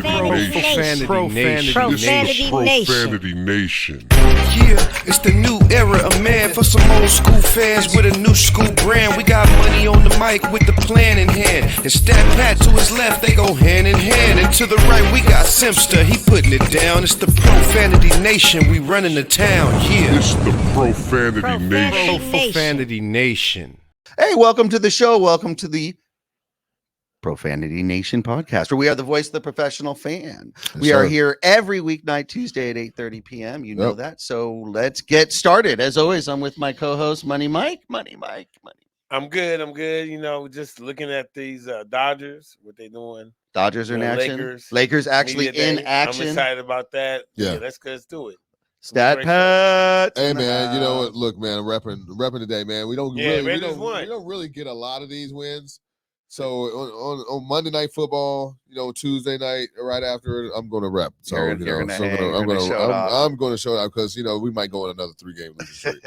Profanitynation. Yeah, it's the new era of man for some old school fans with a new school brand. We got money on the mic with the plan in hand. And Stat Pat to his left, they go hand in hand. And to the right, we got Simpster, he putting it down. It's the Profanity Nation, we running the town, yeah. It's the Profanity Nation. Profanity Nation. Hey, welcome to the show. Welcome to the Profanity Nation podcast, where we are the voice of the professional fan. We are here every weeknight, Tuesday at 8:30 p.m. You know that. So let's get started. As always, I'm with my co-host, Money Mike. I'm good. You know, just looking at these Dodgers, what they doing. Dodgers are in action. Lakers actually in action. I'm excited about that. Yeah, let's do it. Stat Pat. Hey man, you know what? Look, man, I'm repping today, man. We don't really get a lot of these wins. So on Monday Night Football, you know, Tuesday night right after, I'm going to rep. So I'm going to show it out because you know we might go in another 3-game losing streak.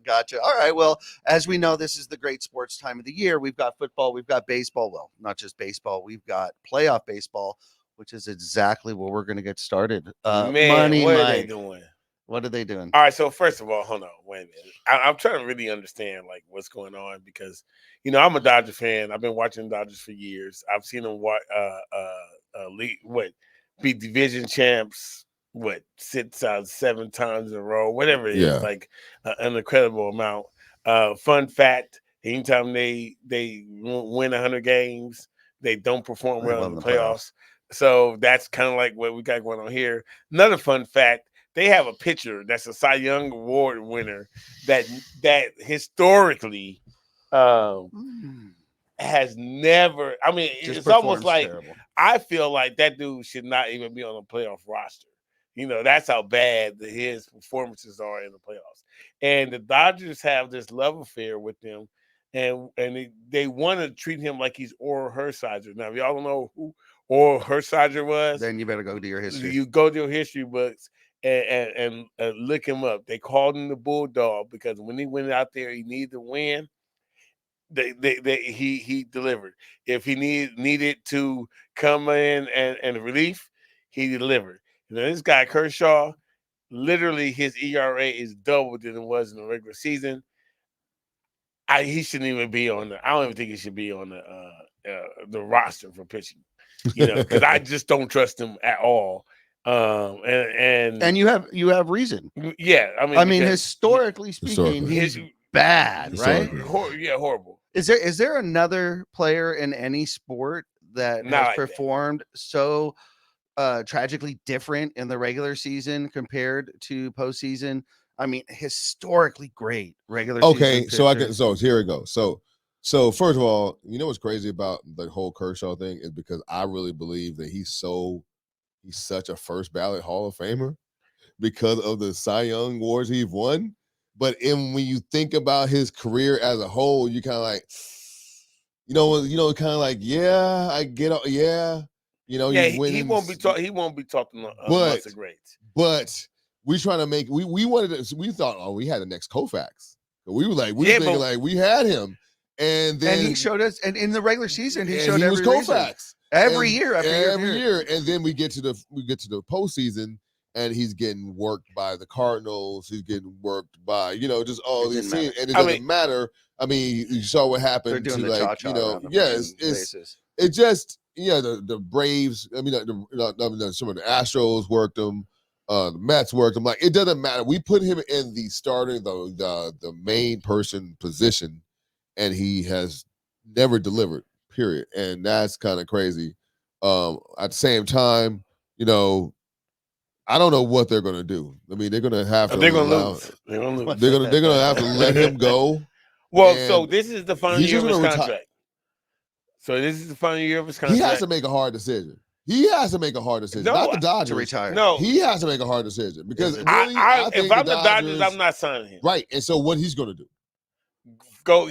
Gotcha. All right. Well, as we know, this is the great sports time of the year. We've got football, we've got baseball. Well, not just baseball, we've got playoff baseball, which is exactly where we're going to get started. Money, what are they doing? What are they doing? All right, so first of all, hold on, wait a minute. I'm trying to really understand like what's going on because, you know, I'm a Dodger fan. I've been watching Dodgers for years. I've seen them be division champs, 6 out of 7 times in a row, whatever it is, like an incredible amount. Fun fact: anytime they win 100 games, they don't perform well in the playoffs. So that's kind of like what we got going on here. Another fun fact. They have a pitcher that's a Cy Young Award winner that historically has never. I mean, it's almost like terrible. I feel like that dude should not even be on a playoff roster. You know, that's how bad his performances are in the playoffs. And the Dodgers have this love affair with them, and they want to treat him like he's Oral Hershiser. Now, if y'all don't know who Oral Hershiser was, then you better go to your history. You go to your history books. And look him up. They called him the Bulldog because when he went out there, he needed to win. He delivered. If he needed to come in and relief, he delivered. You know, this guy Kershaw, literally his ERA is double than it was in the regular season. He shouldn't even be on I don't even think he should be on the roster for pitching. You know, because I just don't trust him at all. And you have reason. Yeah, I mean, historically speaking, he's bad, right? Horrible. Is there another player in any sport that has performed so tragically different in the regular season compared to postseason? I mean, historically great regular season. Okay, so here it goes. So first of all, you know what's crazy about the whole Kershaw thing is because I really believe that he's such a first ballot Hall of Famer because of the Cy Young awards he's won. But when you think about his career as a whole, you kind of like, kind of like, yeah, I get it. Yeah. You know, he won't be talking amongst the greats. But we trying to make, we thought, we had the next Koufax. We were like, we had him. And then he showed us, and in the regular season, he was Koufax. Every year, and then we get to the postseason, and he's getting worked by the Cardinals. He's getting worked by just all these teams, and it doesn't matter. I mean, you saw what happened to it just the Braves. I mean, some of the Astros worked him. The Mets worked him. Like it doesn't matter. We put him in the starting the main person position, and he has never delivered. Period. And that's kind of crazy. At the same time, I don't know what they're going to do. I mean, they're going to have to. They're going to lose. They're going to have to let him go. Well, so this is the final year of his contract. So this is the final year of his contract. He has to make a hard decision. Not the Dodgers to retire. No, he has to make a hard decision because if I'm the Dodgers, I'm not signing him. Right, and so what he's going to do? Go.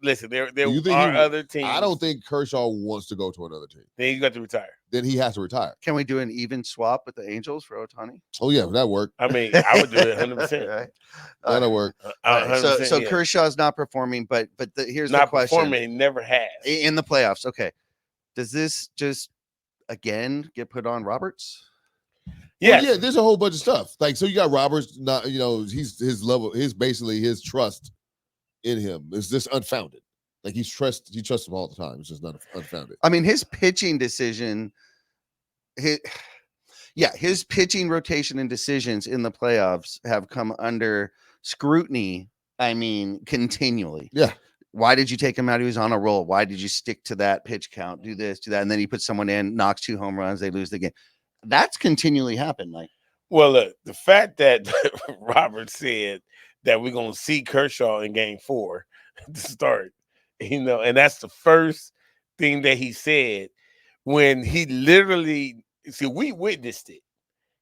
Listen, there are other teams. I don't think Kershaw wants to go to another team. Then he's got to retire. Then he has to retire. Can we do an even swap with the Angels for Ohtani? Oh yeah, that work. I mean, I would do it 100%. Right. That'll work. So Kershaw's not performing, but here's the question: performing, he never has in the playoffs. Okay, does this just again get put on Roberts? Yeah, yeah. There's a whole bunch of stuff. Like, so you got Roberts. Not, he's his level. Basically his trust in him is just unfounded. Like he trusts him all the time. It's just not unfounded. I mean, his pitching decision, his pitching rotation and decisions in the playoffs have come under scrutiny. I mean, continually. Yeah. Why did you take him out? He was on a roll. Why did you stick to that pitch count? Do this, do that, and then he puts someone in, knocks 2 home runs, they lose the game. That's continually happened. Like, well, look, the fact that Robert said that we're gonna see Kershaw in Game 4 to start, and that's the first thing that he said when he literally we witnessed it.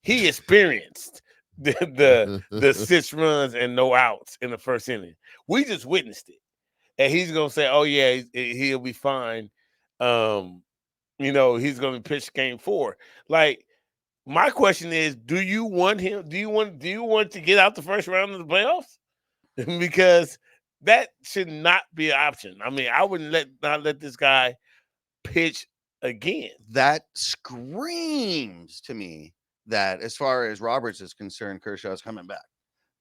He experienced the 6 runs and no outs in the first inning. We just witnessed it. And he's gonna say, "Oh yeah, he'll be fine." He's gonna pitch Game 4. Like, my question is, do you want him? Do you want to get out the first round of the playoffs? Because that should not be an option. I mean, I wouldn't not let this guy pitch again. That screams to me that as far as Roberts is concerned, Kershaw's coming back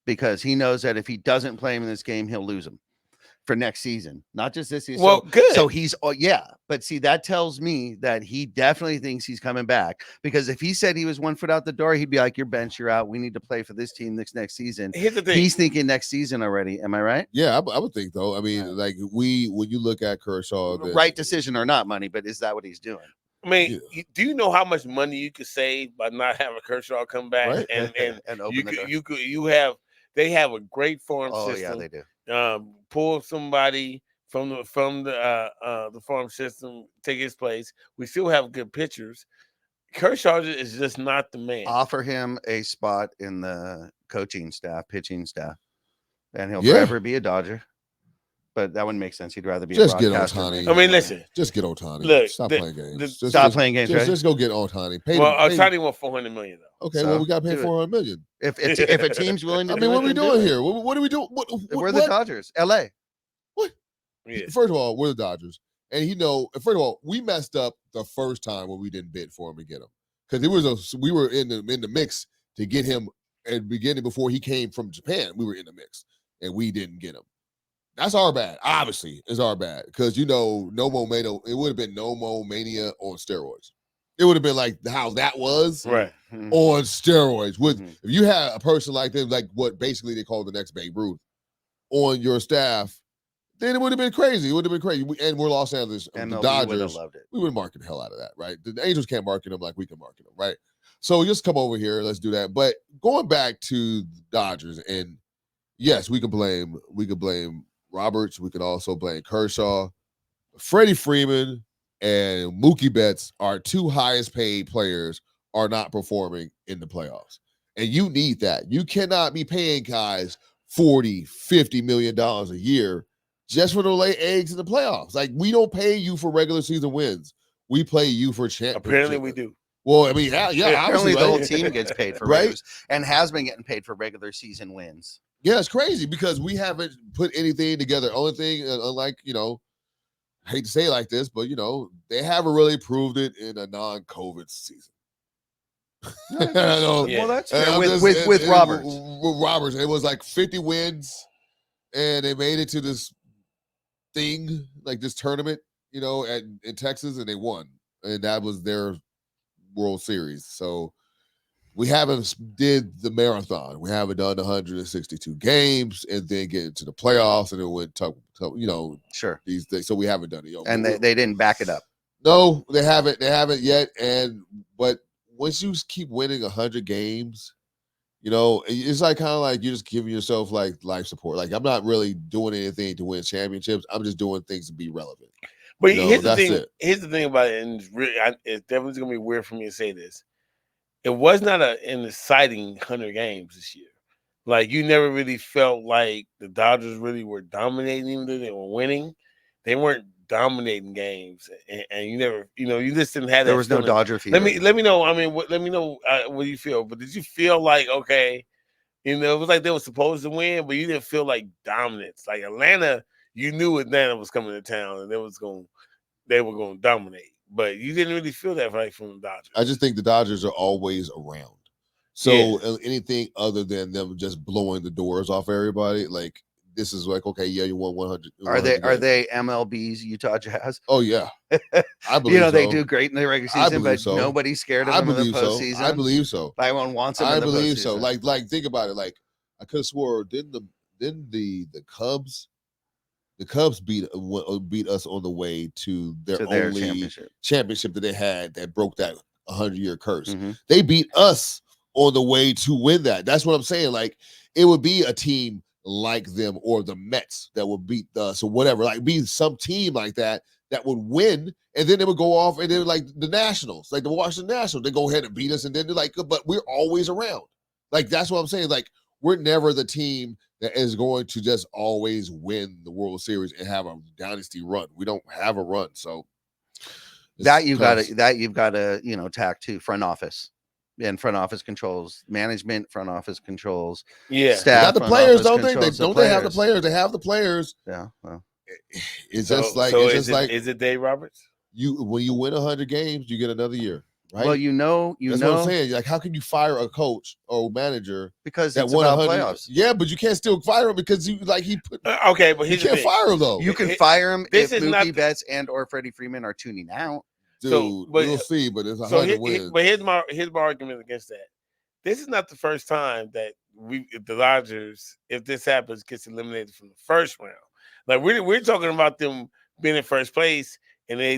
because he knows that if he doesn't play him in this game, he'll lose him for next season, not just this season. Well, good. So he's, but see, that tells me that he definitely thinks he's coming back, because if he said he was 1 foot out the door, he'd be like, "You're bench, you're out. We need to play for this team next season." Here's the thing. He's thinking next season already. Am I right? Yeah, I would think though. I mean, like when you look at Kershaw, Right decision or not, money, but is that what he's doing? I mean, do you know how much money you could save by not having Kershaw come back? Right. And open they have a great farm system. Yeah, they do. Pull somebody from the farm system, take his place. We still have good pitchers. Kershaw is just not the man. Offer him a spot in the coaching staff, pitching staff, and he'll forever be a Dodger. But that wouldn't make sense. He'd rather be just a get broadcaster. Ohtani. I mean, listen. Just get Ohtani. Look, stop playing games. Stop playing games. Right? Just go get Ohtani. Ohtani want $400 million though. Okay, well we got to pay $400 million. If a team's willing to, I mean, what are we doing here? What are we doing? We're the Dodgers, LA. What? Yeah. First of all, we're the Dodgers, and first of all, we messed up the first time when we didn't bid for him and get him, because we were in the mix to get him at the beginning before he came from Japan. We were in the mix and we didn't get him. That's our bad. Obviously, it's our bad, because No Mo Mania. It would have been No Mo Mania on steroids. It would have been like how that was, right, on steroids. If you had a person like them, like what basically they call the next Babe Ruth, on your staff, then it would have been crazy. It would have been crazy. And we're Los Angeles, and the Dodgers would have loved it. We would market the hell out of that, right? The Angels can't market them like we can market them, right? So just come over here. Let's do that. But going back to the Dodgers, and yes, we could blame Roberts. We could also blame Kershaw. Freddie Freeman and Mookie Betts, our 2 highest paid players, are not performing in the playoffs. And you need that. You cannot be paying guys $40, $50 million a year just for to lay eggs in the playoffs. Like, we don't pay you for regular season wins. We pay you for championship. Apparently we do. Well, I mean, yeah, apparently obviously, the whole team gets paid for regulars, and has been getting paid for regular season wins. Yeah, it's crazy because we haven't put anything together. Only thing, unlike, I hate to say it like this, but, they haven't really proved it in a non-COVID season. Well, that's fair. With Roberts. With Roberts, it was like 50 wins, and they made it to this thing, like this tournament, in Texas, and they won. And that was their World Series. So we haven't did the marathon. We haven't done 162 games and then get into the playoffs, and it went tough, Sure. These things. So we haven't done it. And they didn't back it up. No, they haven't. They haven't yet. But once you keep winning 100 games, it's like kind of like you're just giving yourself like life support. Like, I'm not really doing anything to win championships. I'm just doing things to be relevant. But here's the thing. Here's the thing about it, and it's definitely gonna be weird for me to say this. It was not an exciting 100 games this year. Like, you never really felt like the Dodgers really were dominating, even though they were winning. They weren't dominating games, and you never, you just didn't have that. There was feeling. No Dodger feeling. Let me know. I mean, let me know what you feel. But did you feel like, okay, it was like they were supposed to win, but you didn't feel like dominance? Like Atlanta, you knew Atlanta was coming to town, and they were going to dominate. but you didn't really feel that right from the Dodgers. I just think the Dodgers are always around. So anything other than them just blowing the doors off everybody, like this is like, okay, yeah, you won 100. Are they MLB's Utah Jazz? Oh yeah, I believe so. They do great in the regular season, but so. Nobody's scared of them in the postseason. I believe so. Everyone wants them. I believe so. Like think about it. Like I could have swore didn't the Cubs beat us on the way to their only championship that they had that broke that 100-year curse. Mm-hmm. They beat us on the way to win that. That's what I'm saying. Like it would be a team like them or the Mets that would beat us or whatever. Like be some team like that would win, and then they would go off and then like the Nationals, like the Washington Nationals, they go ahead and beat us, and then they're like, but we're always around. Like that's what I'm saying. Like we're never the team that is going to just always win the World Series and have a dynasty run. We don't have a run, so you've got to tack to front office. And front office controls management, front office controls, staff. They got the players, don't they? They have the players. They have the players. Yeah. Well, is it Dave Roberts? When you win 100 games, you get another year, right? Well, that's what I'm saying. Like, how can you fire a coach or manager because that won 100 playoffs? Yeah, but you can't still fire him because he put. Okay, but you can't fire him though. You can fire him if Mookie Betts and or Freddie Freeman are tuning out. Dude, we'll see, but it's 100 wins. But here's my argument against that. This is not the first time that the Dodgers, if this happens, gets eliminated from the first round. Like we're talking about them being in first place, and they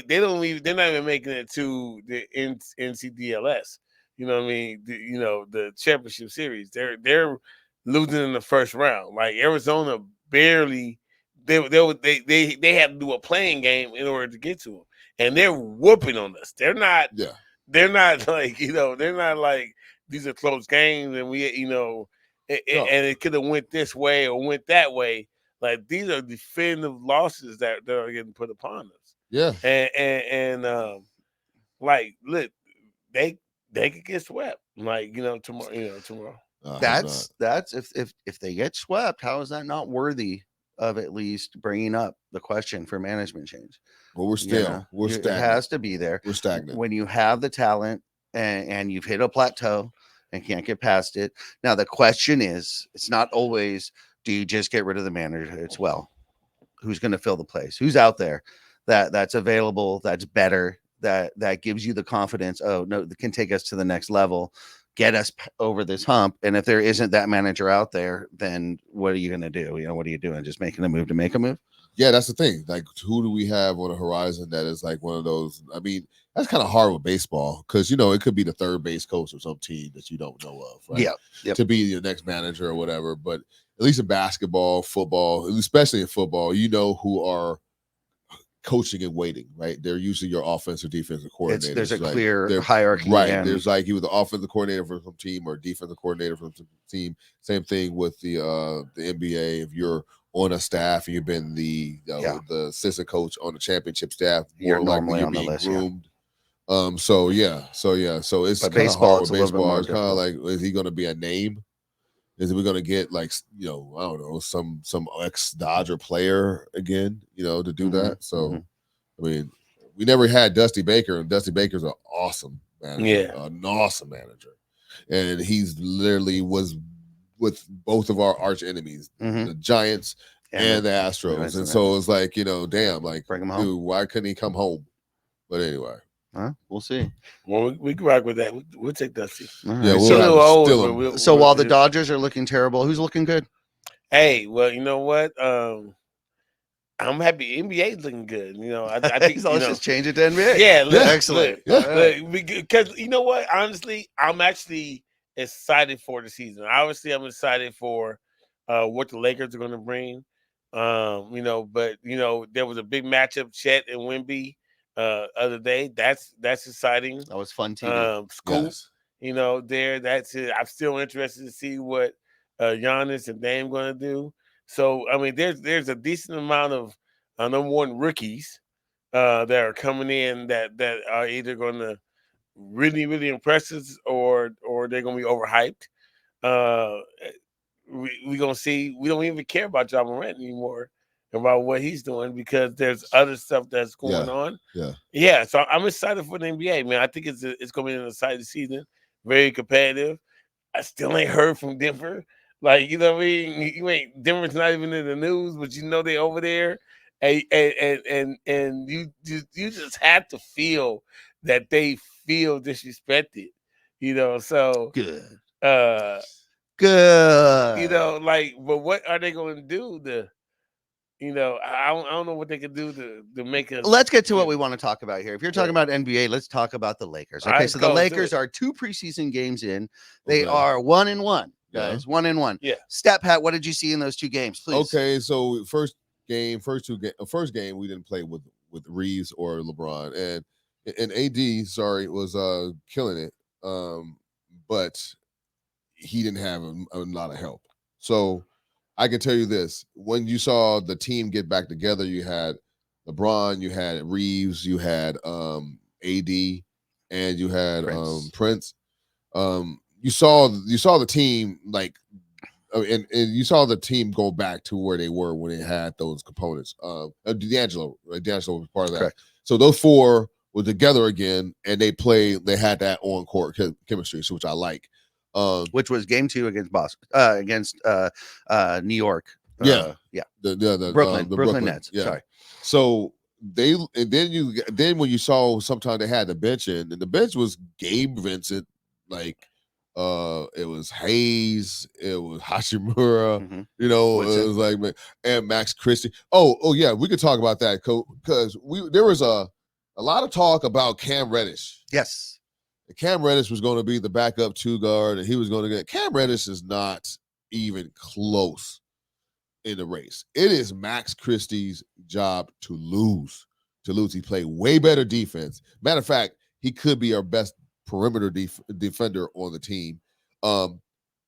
don't even, they're not even making it to the NCDLS. You know what I mean? The championship series. They're losing in the first round. Like Arizona barely. They had to do a playing game in order to get to them. And they're whooping on us. They're not like, they're not like these are close games and we, and it could have went this way or went that way. Like these are definitive losses that are getting put upon us. Yeah. And like, look, they could get swept. Like, tomorrow. That's if they get swept, how is that not worthy of at least bringing up the question for management change? Well, we're stagnant. It has to be there. We're stagnant. When you have the talent and you've hit a plateau and can't get past it. Now, the question is, it's not always, do you just get rid of the manager? It's, who's going to fill the place? Who's out there that's available, that's better, that gives you the confidence, oh, no, that can take us to the next level, get us over this hump. And if there isn't that manager out there, then what are you going to do? What are you doing? Just making a move to make a move? Yeah, that's the thing. Like, who do we have on the horizon that is like one of those? I mean, that's kind of hard with baseball because, it could be the third base coach of some team that you don't know of, right? Yeah. To be your next manager or whatever. But at least in basketball, football, especially in football, who are coaching and waiting, right? They're usually your offensive, defensive coordinator. There's a clear hierarchy. Right. There's like he was the offensive coordinator for some team or defensive coordinator for some team. Same thing with the NBA. If you're on a staff and you've been the assistant coach on the championship staff, you're normally on the list, groomed. So it's kind of baseball, hard with baseball. It's kind of difficult. like, is he going to be a name? Is we going to get like, I don't know, some ex-Dodger player again, to do that? So, I mean, we never had Dusty Baker, and Dusty Baker's an awesome manager, an awesome manager. And he's literally was with both of our arch enemies, the Giants and the Astros. And so it's like, damn, like, bring him home. Dude, why couldn't he come home? But anyway. We'll see. Well, we can rock with that. We'll take Dusty. Right. Yeah, so while the Dodgers are looking terrible, who's looking good? Hey, well, you know what? I'm happy NBA is looking good. I think so let's just change it to NBA. Yeah, excellent. Because you know what? Honestly, I'm actually excited for the season. Obviously, I'm excited for what the Lakers are going to bring. But there was a big matchup, Chet and Wemby. Other day, that's exciting. That was fun too. Scoop, that's it. I'm still interested to see what Giannis and Dame going to do. So I mean, there's a decent amount of number one rookies that are coming in that are either going to really really impress us or they're going to be overhyped. We're going to see. We don't even care about Ja Morant anymore. about what he's doing because there's other stuff that's going on. Yeah. So I'm excited for the NBA, man. I think it's going to be an exciting season, very competitive. I still ain't heard from Denver. Like, you know what I mean? Denver's not even in the news, but you know they over there. And you just have to feel that they feel disrespected, you know. So good. You know, like, but what are they going to do to, you know, I don't know what they could do to make us. Let's get to what we want to talk about here. If you're talking about NBA, let's talk about the Lakers. Okay, so the Lakers are 2 preseason games in. They are 1-1, guys. 1-1. Yeah. Pat, what did you see in those 2 games, please? Okay, so first game we didn't play with Reeves or LeBron, and AD, was killing it. But he didn't have a lot of help. So I can tell you this: when you saw the team get back together, you had LeBron, you had Reeves, you had AD, and you had Prince. You saw the team and you saw the team go back to where they were when they had those components. D'Angelo was part of that. Correct. So those 4 were together again, and they had that on court chemistry, which I like. Which was game 2 against Boston, against New York. The Brooklyn Nets. Yeah. Sorry. So then when you saw sometimes they had the bench in, and the bench was Gabe Vincent, it was Hayes, it was Hachimura, you know, it was like, and Max Christie. Oh yeah, we could talk about that because there was a lot of talk about Cam Reddish. Yes. Cam Reddish was going to be the backup 2 guard, and he was going to get. Cam Reddish is not even close in the race. It is Max Christie's job to lose. He played way better defense. Matter of fact, he could be our best perimeter defender on the team.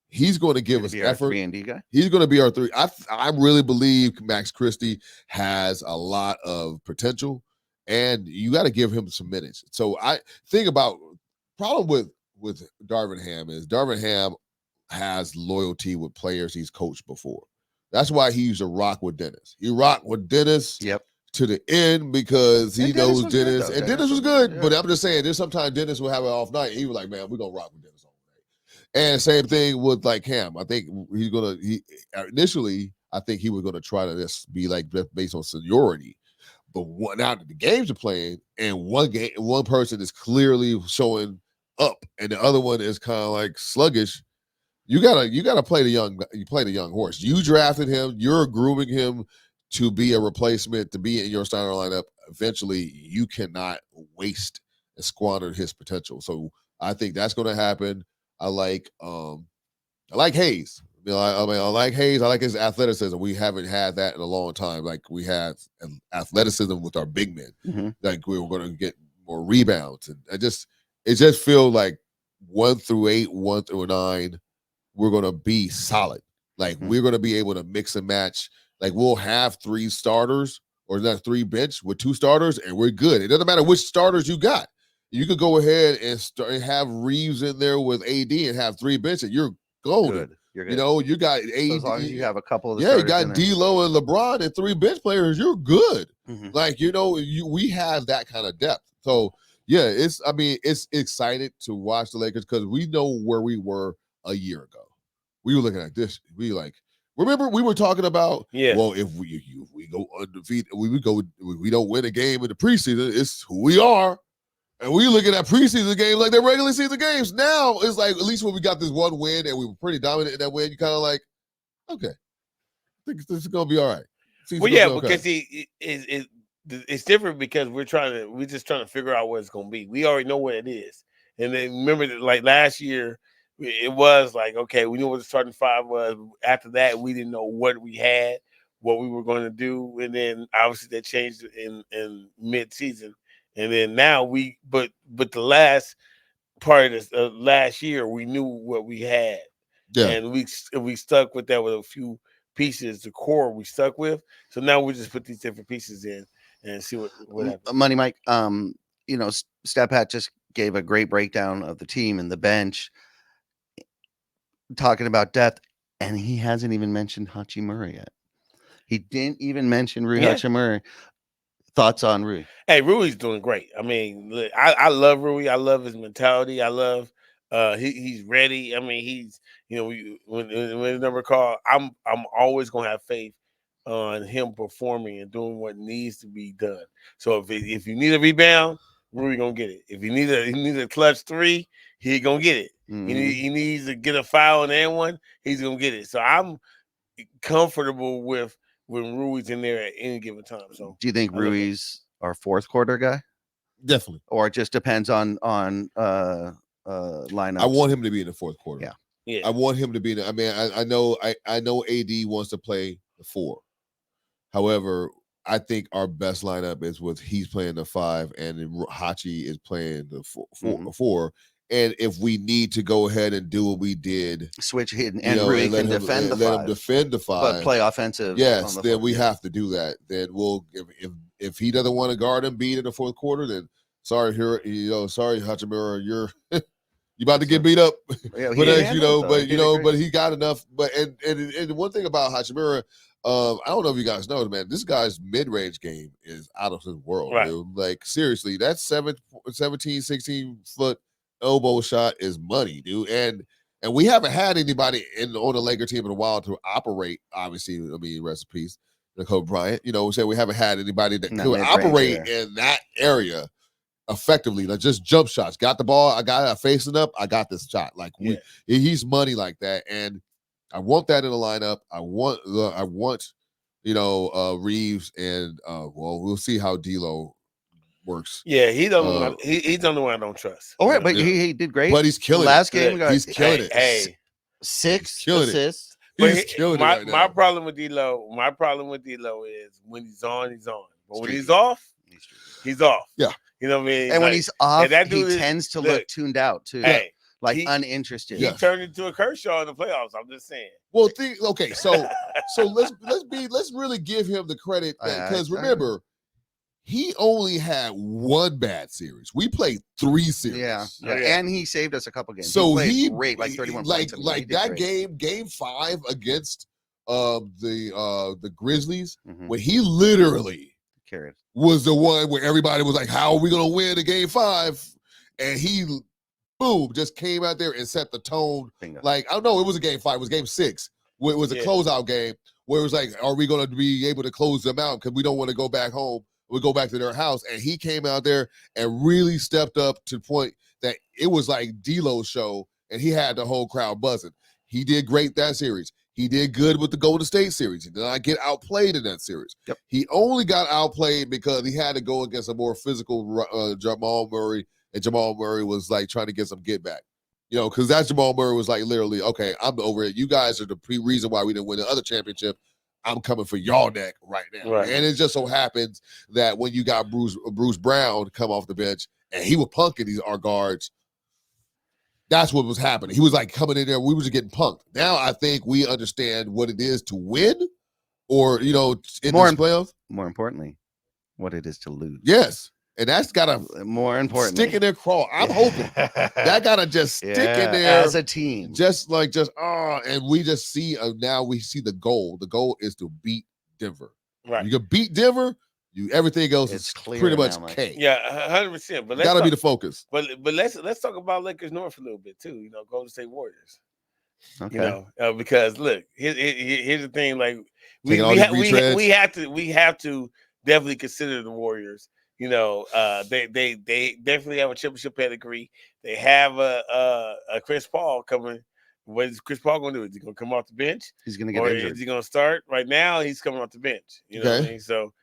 He's going to give us effort. 3-and-D guy? He's going to be our 3. I really believe Max Christie has a lot of potential, and you got to give him some minutes. So I think about. Problem with Darvin Ham is Darvin Ham has loyalty with players he's coached before. That's why he used to rock with Dennis. He rocked with Dennis to the end because he knows Dennis. And Dennis was good. Yeah. But I'm just saying, there's sometimes Dennis will have an off night. He was like, man, we're going to rock with Dennis all night. And same thing with Ham. I think initially, I think he was going to try to just be based on seniority. But now that the games are playing and one person is clearly showing up and the other one is kind of sluggish, you gotta play the young horse. You drafted him, you're grooming him to be a replacement, to be in your starting lineup. Eventually, you cannot waste and squander his potential. So I think that's going to happen. I like Hayes. I like Hayes. I like his athleticism. We haven't had that in a long time. We had athleticism with our big men. We were going to get more rebounds, and it just feels like 1 through 8, 1 through 9, we're going to be solid. We're going to be able to mix and match. We'll have 3 starters or not 3 bench with 2 starters, and we're good. It doesn't matter which starters you got. You could go ahead and have Reeves in there with AD and have 3 bench, and you're golden. Good. You're good. You know, you got AD. So as long as you have a couple of the you got D'Lo and LeBron and 3 bench players, you're good. We have that kind of depth. So yeah, it's excited to watch the Lakers because we know where we were a year ago. We were looking at this. Remember we were talking about, well, if we go undefeated, we don't win a game in the preseason, it's who we are. And we looking at preseason games like they're regular season games. Now it's at least when we got this 1 win and we were pretty dominant in that win, you kind of okay, I think this is gonna be all right. Because it's different because we're just trying to figure out what it's gonna be. We already know what it is, and then remember that last year, it was okay, we knew what the starting 5 was. After that, we didn't know what we had, what we were going to do, and then obviously that changed in mid-season. And then now but the last part of this last year, we knew what we had, and we stuck with that with a few pieces. The core we stuck with. So now we just put these different pieces in and see what happens. Money Mike, Stat Pat just gave a great breakdown of the team and the bench, talking about depth, and he hasn't even mentioned Hachimura yet. He didn't even mention Rui Hachimura. Thoughts on Rui? Hey, Rui's doing great. I mean, look, I love Rui. I love his mentality. I love he's ready. I mean, he's when the number call, I'm always gonna have faith on him performing and doing what needs to be done. So if you need a rebound, Rui gonna get it. If he needs a clutch three, he gonna get it. Mm-hmm. He needs to get a foul on that one, he's gonna get it. So I'm comfortable with when Rui's in there at any given time. So do you think Rui's our fourth quarter guy? Definitely. Or it just depends on lineups? I want him to be in the fourth quarter. Yeah. I want him to be in I mean, I know AD wants to play the 4. However, I think our best lineup is with he's playing the 5 and Hachi is playing the 4. And if we need to go ahead and do what we did, switch hit and Rui can defend the 5. Let him defend the 5. But play offensive. Yes, then we have to do that. Then we'll if he doesn't want to guard him beat in the fourth quarter, then sorry Hachimura, you're you about to get beat up. Yeah, but he got enough. But and one thing about Hachimura, I don't know if you guys know, man, this guy's mid-range game is out of his world. Right. Dude. Like seriously, that 17, 16 foot elbow shot is money, dude. And we haven't had anybody on the Laker team in a while to operate. Obviously, I mean, rest in peace, Kobe Bryant. We haven't had anybody that could operate in that area effectively. Like just jump shots. Got the ball. I got it facing up. I got this shot. Like he's money like that, and I want that in the lineup. I want Reeves and we'll see how D'Lo works. Yeah, he's the only one. He's the only one I don't trust. All right, but he did great. But he's killing last it. game. He's killing it. Hey, 6 killing assists. He's killing it right now. My problem with D'Lo is when he's on, he's on. But when he's off, he's off. Yeah. You know what I mean? And when he's off, he tends to look look, tuned out too. Hey, uninterested. He turned into a Kershaw in the playoffs. I'm just saying. Well, so let's really give him the credit because remember, he only had one bad series. We played 3 series. Yeah. And he saved us a couple games. So he played great, like 31 points. Like that game 5 against the Grizzlies, when he literally was the one where everybody was like, how are we gonna win the game 5? And he just came out there and set the tone. Bingo. Like, I don't know, it was a game 5, it was game 6. Where it was a closeout game where it was like, are we gonna be able to close them out? Because we don't want to go back home. We go back to their house. And he came out there and really stepped up to the point that it was like D'Lo's show, and he had the whole crowd buzzing. He did great that series. He did good with the Golden State series. He did not get outplayed in that series. Yep. He only got outplayed because he had to go against a more physical Jamal Murray, and Jamal Murray was like trying to get some get back. Because that Jamal Murray was like literally, okay, I'm over it. You guys are the reason why we didn't win the other championship. I'm coming for y'all neck right now. Right. And it just so happens that when you got Bruce Brown come off the bench and he was punking our guards, that's what was happening. He was like coming in there. We were just getting punked. Now I think we understand what it is to win or, in this playoff. More importantly, what it is to lose. Yes. And that's got to more important stick in there, crawl. I'm hoping that got to just stick in there as a team. And we just see now we see the goal. The goal is to beat Denver. Right. You can beat Denver. Everything else is pretty much K. Yeah, 100%. But got to be the focus. But let's talk about Lakers North a little bit too. Golden State Warriors. Okay. Because look, here's the thing. Like we have to definitely consider the Warriors. They definitely have a championship pedigree. They have a Chris Paul coming. What is Chris Paul going to do? Is he going to come off the bench? He's going to get injured. Is he going to start? Right now, he's coming off the bench. You know what I mean? So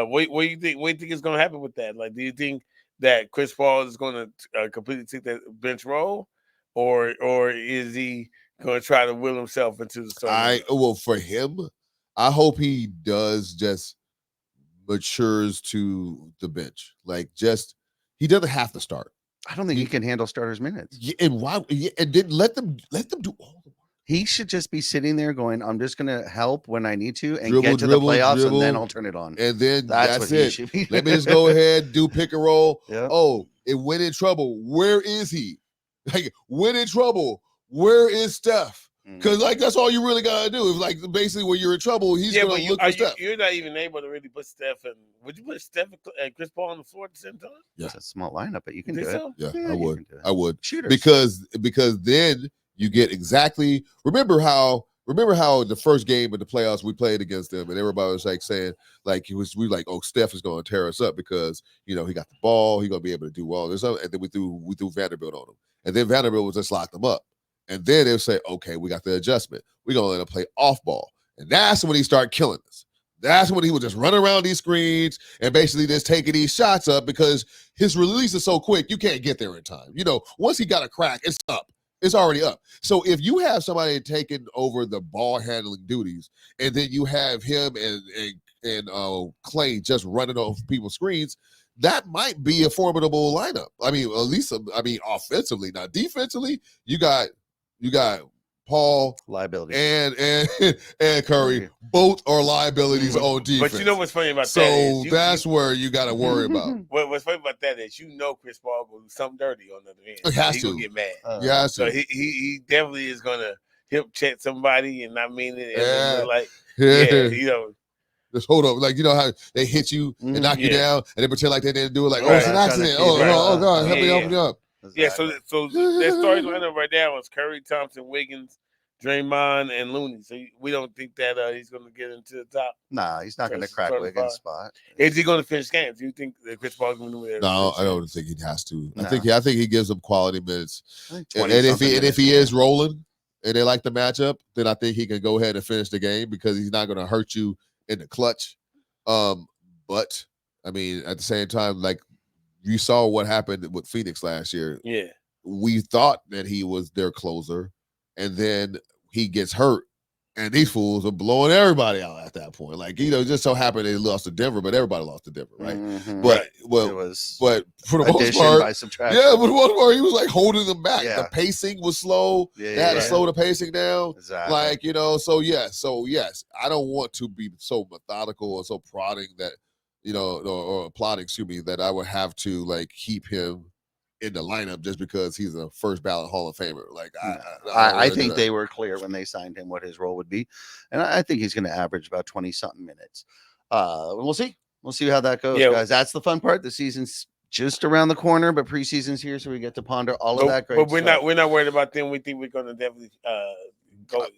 what do you think? What do you think is going to happen with that? Like, do you think that Chris Paul is going to completely take that bench role, or is he going to try to will himself into the starting? For him, I hope he does just matures to the bench. Like, he doesn't have to start. I don't think he can handle starters minutes. And why? And then let them do all the work. He should just be sitting there going, I'm just going to help when I need to and get to the playoffs, and then I'll turn it on. And then that's it. Let me just go ahead, do pick and roll. Yep. Oh, and when in trouble, where is he? Like, when in trouble, where is Steph? Because like that's all you really gotta do. Is like basically when you're in trouble, he's gonna look for Steph. You're not even able to really put Steph in. Would you put Steph and Chris Paul on the floor at the same time? Yeah, it's a small lineup, but you can do so? it. Yeah, I would. Shooters. Because then you get exactly. Remember how the first game of the playoffs we played against them, and everybody was like saying like we like, oh, Steph is going to tear us up because he got the ball, he's going to be able to do all this stuff, and then we threw Vanderbilt on him, and then Vanderbilt was just locked them up. And then they'll say, okay, we got the adjustment. We're going to let him play off ball. And that's when he started killing us. That's when he would just run around these screens and basically just taking these shots up because his release is so quick, you can't get there in time. Once he got a crack, it's up. It's already up. So if you have somebody taking over the ball handling duties and then you have him and Clay just running off people's screens, that might be a formidable lineup. I mean, at least, offensively. Now, defensively, you got Paul liability and Curry. Both are liabilities on defense. But you know what's funny about that? So that's where you got to worry about. What's funny about that is Chris Paul will do something dirty on the other end. He has to He'll get mad. Yeah, so he definitely is gonna hip check somebody and not mean it. Just hold up, like how they hit you and knock you down, and they pretend like they didn't do it. Like, it's an accident. Oh God, help me open you up. Exactly. Yeah, so their starting lineup right now is Curry, Thompson, Wiggins, Draymond, and Looney. So we don't think that he's going to get into the top. Nah, he's not going to crack Wiggins' spot. Is he going to finish games? Do you think that Chris Paul's going to win? No, I don't think he has to. No. I think he gives them quality minutes. And if he is rolling and they like the matchup, then I think he can go ahead and finish the game because he's not going to hurt you in the clutch. But I mean, at the same time, like you saw what happened with Phoenix last year. Yeah. We thought that he was their closer, and then he gets hurt, and these fools are blowing everybody out at that point. Like, just so happened they lost to Denver, but everybody lost to Denver, right? Mm-hmm. But for the most part, by subtraction. yeah, but for the most part, he was like holding them back. Yeah. The pacing was slow. They had to slow the pacing down. Exactly. Like, so yes, I don't want to be so methodical or so prodding that, or plotting, excuse me, that I would have to like keep him in the lineup just because he's a first ballot Hall of Famer. Like I think they were clear when they signed him what his role would be, and I think he's going to average about 20-something minutes. We'll see how that goes, guys. That's the fun part. The season's just around the corner, but preseason's here, so we get to ponder all of that great but we're stuff. We're not worried about them. We think we're going to definitely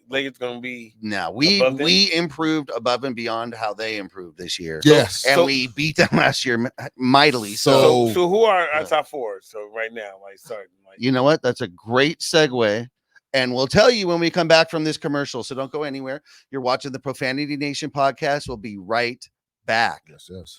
Lakers going to be now. We improved above and beyond how they improved this year. Yes, and we beat them last year mightily. So who are our top four? So right now, you know what? That's a great segue. And we'll tell you when we come back from this commercial. So don't go anywhere. You're watching the Profanity Nation podcast. We'll be right back. Yes.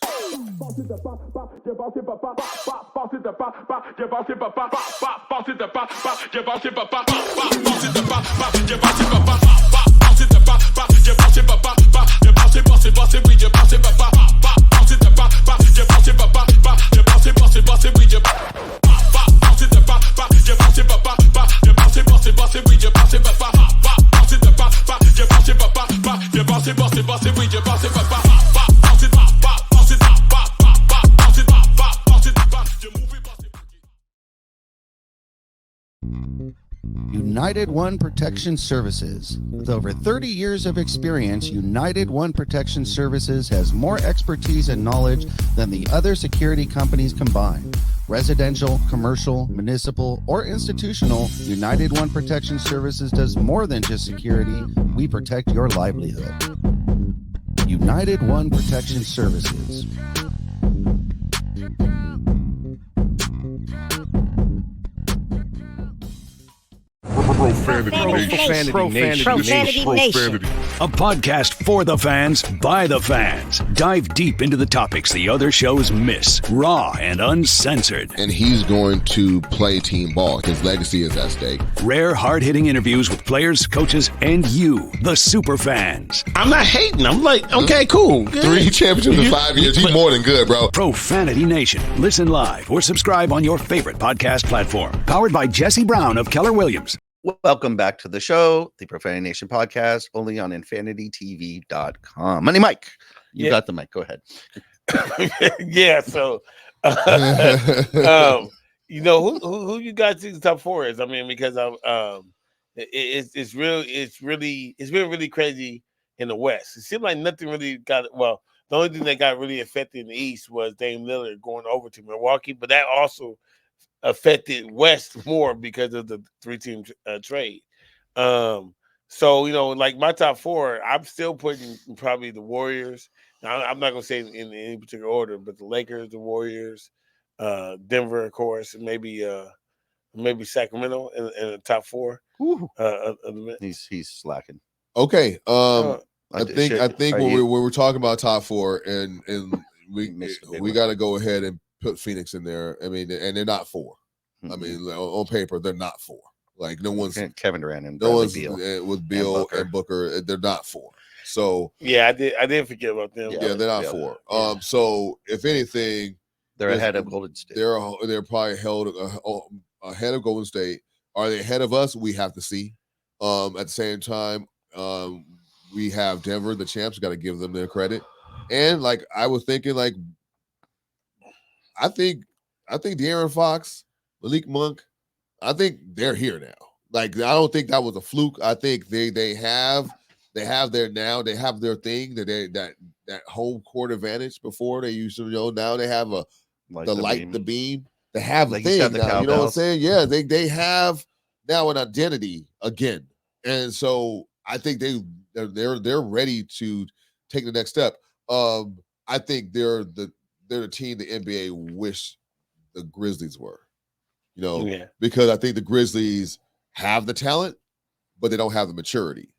United One Protection Services. With over 30 years of experience, United One Protection Services has more expertise and knowledge than the other security companies combined. Residential, commercial, municipal, or institutional, United One Protection Services does more than just security. We protect your livelihood. United One Protection Services. Profanity Nation. A podcast for the fans, by the fans. Dive deep into the topics the other shows miss. Raw and uncensored. And he's going to play team ball. His legacy is at stake. Rare, hard-hitting interviews with players, coaches, and you, the super fans. I'm not hating. I'm like, okay, cool. Good. 3 championships in 5 years. He's more than good, bro. Profanity Nation. Listen live or subscribe on your favorite podcast platform. Powered by Jesse Brown of Keller Williams. Welcome back to the show, the Profanity Nation podcast, only on infinitytv.com. Money Mike, you got the mic. Go ahead. Yeah, so who you guys think the top four is? I mean, because it's been really crazy in the West. It seemed like nothing really got well. The only thing that got really affected in the East was Dame Lillard going over to Milwaukee, but that also affected West more because of the 3-team trade. So like my top 4, I'm still putting probably the Warriors. Now, I'm not gonna say in any particular order, but the Lakers, the Warriors, Denver, of course, and maybe Sacramento in the top 4. He's slacking. Okay. I think when we're talking about top 4, and we got to go ahead and put Phoenix in there. I mean, and they're not 4. Mm-hmm. I mean, on paper, they're not 4. Like no one's Kevin Durant and no one's Beal. With Beal and Booker. They're not 4. So yeah, I did forget about them. Yeah, they're not 4. So if anything, they're ahead of Golden State. They're probably held ahead of Golden State. Are they ahead of us? We have to see. At the same time, we have Denver, the champs. Got to give them their credit. And like I was thinking, like I think De'Aaron Fox, Malik Monk, I think they're here now. Like I don't think that was a fluke. I think they have their now. They have their thing that home court advantage. Before they used to, now they have the beam. They have a thing now. You know what I'm saying? Yeah, they have now an identity again, and so I think they're ready to take the next step. I think they're the team the NBA wish the Grizzlies were. Because I think the Grizzlies have the talent, but they don't have the maturity.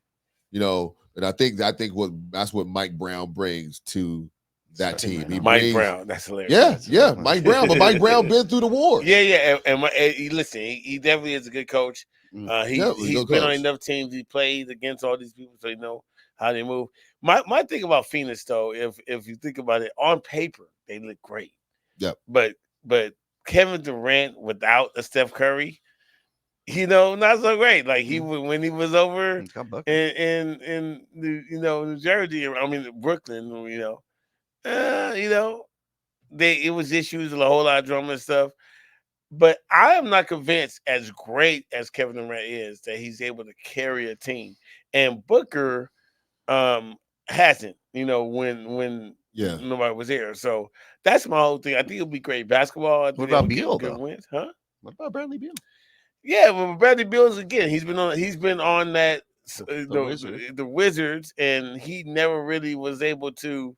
And I think that's what Mike Brown brings to that team. Mike Brown, that's hilarious. Yeah, Mike Brown. But Mike Brown been through the war. Yeah, and listen, he definitely is a good coach. He's been on enough teams. He played against all these people, so he know how they move. My thing about Phoenix, though, if you think about it, on paper they look great. Yep. But Kevin Durant without a Steph Curry, not so great. Like when he was over in New Jersey, I mean Brooklyn, it was issues, a whole lot of drama and stuff. But I am not convinced, as great as Kevin Durant is, that he's able to carry a team. And Booker hasn't, when nobody was here. So that's my whole thing. I think it'll be great basketball. What about Beal, though? Wins. Huh? What about Bradley Beal? Yeah, well, Bradley Beal again. He's been on that the Wizards, and he never really was able to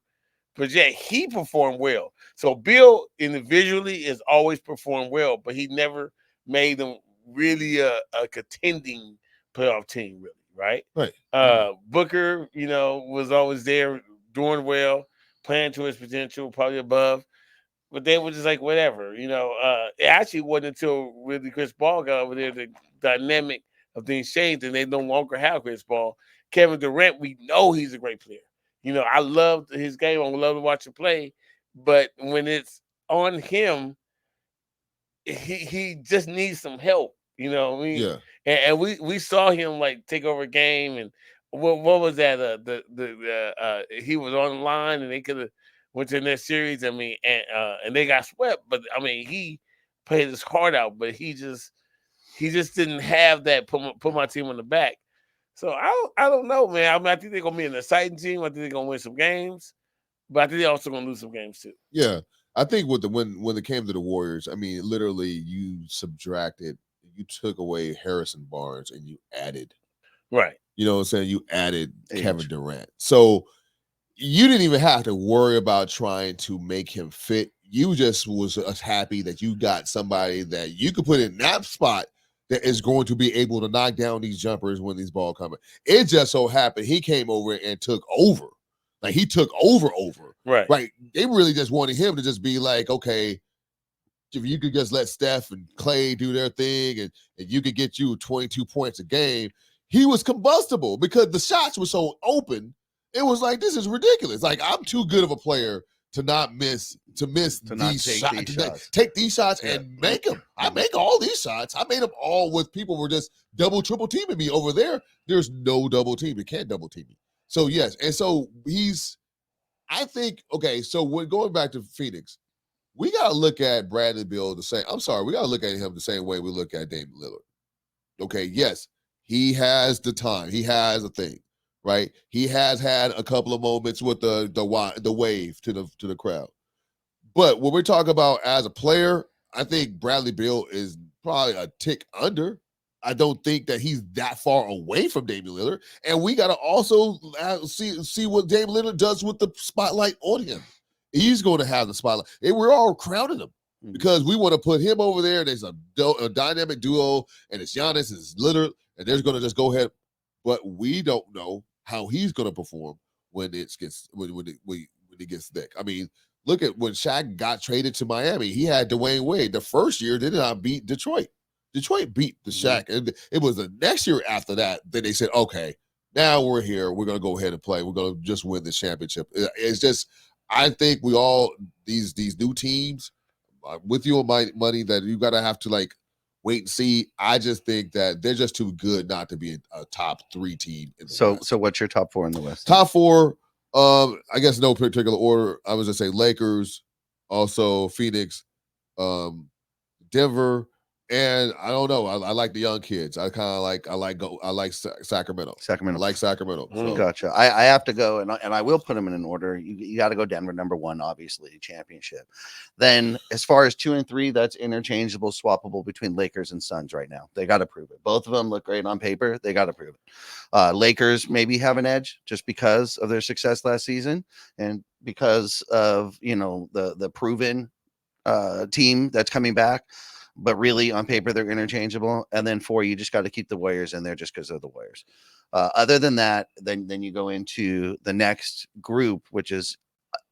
project. He performed well. So Beal individually has always performed well, but he never made them really a contending playoff team, really, right? Right. Booker, was always there, doing well, playing to his potential, probably above. But they were just like, whatever, It actually wasn't until really Chris Paul got over there, the dynamic of things changed, and they no longer have Chris Paul. Kevin Durant, we know he's a great player. I love his game. I love to watch him play. But when it's on him, he just needs some help. You know what I mean? Yeah. And we saw him like take over a game, and what was that? He was on the line, and they could have went to the next series. I mean, and they got swept. But I mean, he played his heart out, but he just didn't have that put my team on the back. So I don't know, man. I mean, I think they're gonna be an exciting team. I think they're gonna win some games, but I think they're also gonna lose some games too. Yeah, I think when it came to the Warriors, I mean, literally you took away Harrison Barnes and you added, right? You know what I'm saying? You added Kevin Durant, so you didn't even have to worry about trying to make him fit. You just was happy that you got somebody that you could put in that spot that is going to be able to knock down these jumpers when these balls come in. It just so happened he came over and took over. Like he took over. Right. Right. They really just wanted him to just be like, okay, if you could just let Steph and Clay do their thing and you could get you 22 points a game. He was combustible because the shots were so open. It was like, this is ridiculous. Like, I'm too good of a player to not miss these shots. Take these shots and make them. I make all these shots. I made them all with people who were just double, triple teaming me over there. There's no double team. You can't double team me. So, yes. And so I think, okay, so when going back to Phoenix, we got to look at Bradley Beal we got to look at him the same way we look at Damian Lillard. Okay, yes, He has the time. He has a thing, right? He has had a couple of moments with the wave to the crowd. But when we're talking about as a player, I think Bradley Beal is probably a tick under. I don't think that he's that far away from Damian Lillard. And we got to also see what Damian Lillard does with the spotlight on him. He's going to have the spotlight. And we're all crowning him because we want to put him over there. There's a dynamic duo, and it's Giannis, it's Lillard, and they're going to just go ahead. But we don't know how he's going to perform when it gets thick. I mean, look at when Shaq got traded to Miami. He had Dwayne Wade. The first year, they did not beat Detroit. Detroit beat the Shaq. And it was the next year after that they said, okay, now we're here. We're going to go ahead and play. We're going to just win the championship. It's just, I think we all, these new teams, with you on my money, that you got to have to like wait and see. I just think that they're just too good not to be a top 3 team in the West. So what's your top 4 in the West? Top 4, I guess no particular order. I was just say Lakers, also Phoenix, Denver, and I don't know. I like the young kids. I like Sacramento. Sacramento. I like Sacramento. So. Gotcha. I have to go, and I will put them in an order. You got to go Denver number 1, obviously, championship. Then as far as 2 and 3, that's interchangeable, swappable between Lakers and Suns right now. They got to prove it. Both of them look great on paper. They got to prove it. Lakers maybe have an edge just because of their success last season and because of the proven team that's coming back. But really, on paper, they're interchangeable. And then 4, you just got to keep the Warriors in there just because they're the Warriors. Other than that, then you go into the next group, which is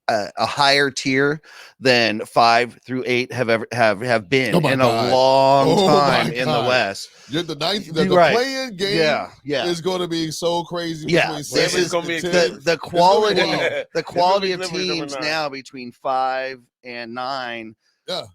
a higher tier than 5 through 8 have been in a long time in the West. The play-in game is going to be so crazy. Yeah, this is going to be the quality. The quality of teams now between 5 and 9.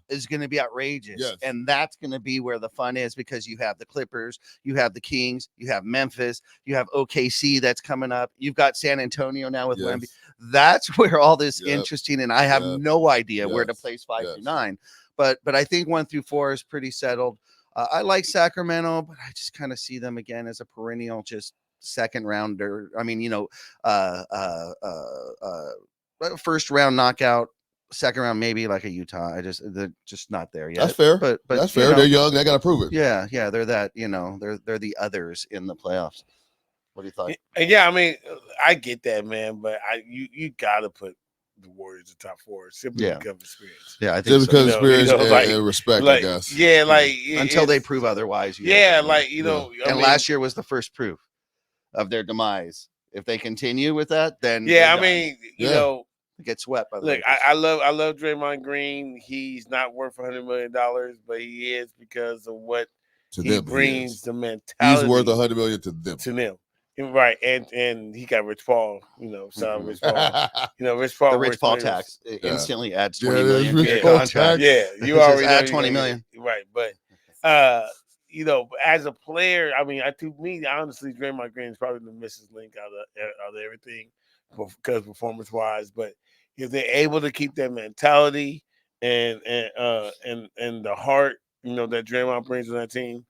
Is going to be outrageous. Yes. And that's going to be where the fun is because you have the Clippers, you have the Kings, you have Memphis, you have OKC that's coming up. You've got San Antonio now with Wemby. That's where all this interesting, and I have no idea where to place 5 through 9. But I think 1 through 4 is pretty settled. I like Sacramento, but I just kind of see them again as a perennial just second rounder. I mean, first round knockout. Second round, maybe like a Utah. They're just not there yet. That's fair. But that's fair. They're young. They got to prove it. Yeah. They're that. They're the others in the playoffs. What do you think? Yeah, I mean, I get that, man. But you got to put the Warriors in top 4 simply because of experience. Yeah, I think just because experience and respect, I guess. Yeah, until they prove otherwise. And last year was the first proof of their demise. If they continue with that, then get swept by the Lakers. I love Draymond Green. He's not worth $100 million, but he is because of what he brings, the mentality. He's worth $100 million to them. To them. Right. And he got Rich Paul, son Rich Paul. Rich Paul. The Rich Paul tax instantly adds 20 million. You already add 20 million. Right. But as a player, I mean, to me, honestly, Draymond Green is probably the Mrs. Link out of everything because performance-wise, but if they're able to keep that mentality and the heart, that Draymond brings to that team,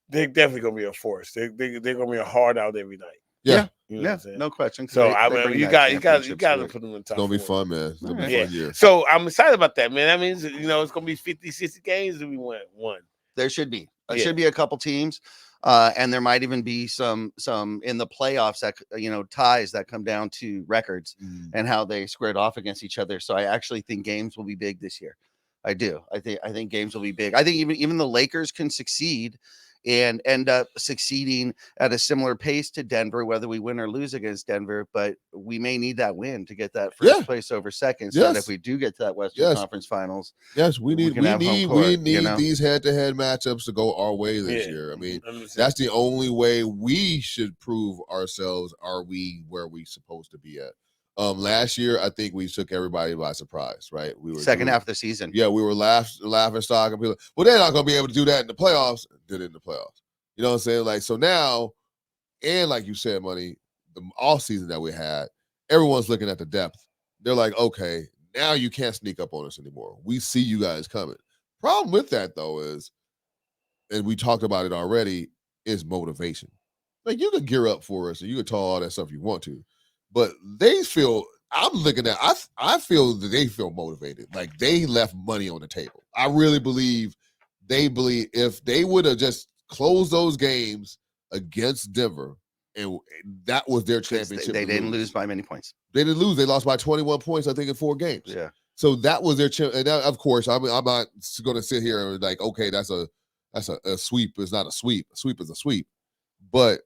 they're definitely gonna be a force. They're gonna be a hard out every night. Yeah, no question. So you got to put them in top. It's gonna be fun, man. It's gonna be a fun year. So I'm excited about that, man. That means it's gonna be 50, 60 games that we won. There should be. There should be a couple teams. And there might even be some in the playoffs that ties that come down to records and how they squared off against each other. So I actually think games will be big this year. I do. I think games will be big. I think even the Lakers can succeed and end up succeeding at a similar pace to Denver, whether we win or lose against Denver. But we may need that win to get that first place over second. So that if we do get to that Western Conference Finals, we need these head-to-head matchups to go our way this year. I mean, that's the only way we should prove ourselves. Are we where we supposed to be at? Last year, I think we took everybody by surprise, right? We were second half of the season. Yeah, we were laughing stock and people, well, they're not going to be able to do that in the playoffs. Did it in the playoffs. You know what I'm saying? Like, so now, and like you said, Money, the off season that we had, everyone's looking at the depth. They're like, okay, now you can't sneak up on us anymore. We see you guys coming. Problem with that, though, is, and we talked about it already, is motivation. like you could gear up for us and you could tell all that stuff you want to, but they feel. I'm looking at. I feel that they feel motivated. Like they left money on the table. I really believe they believe if they would have just closed those games against Denver, and that was their championship. They didn't lose by many points. They didn't lose. They lost by 21 points, I think, in 4 games. Yeah. So that was their and that, of course, I'm not going to sit here and like, okay, that's a sweep. It's not a sweep. A sweep is a sweep. But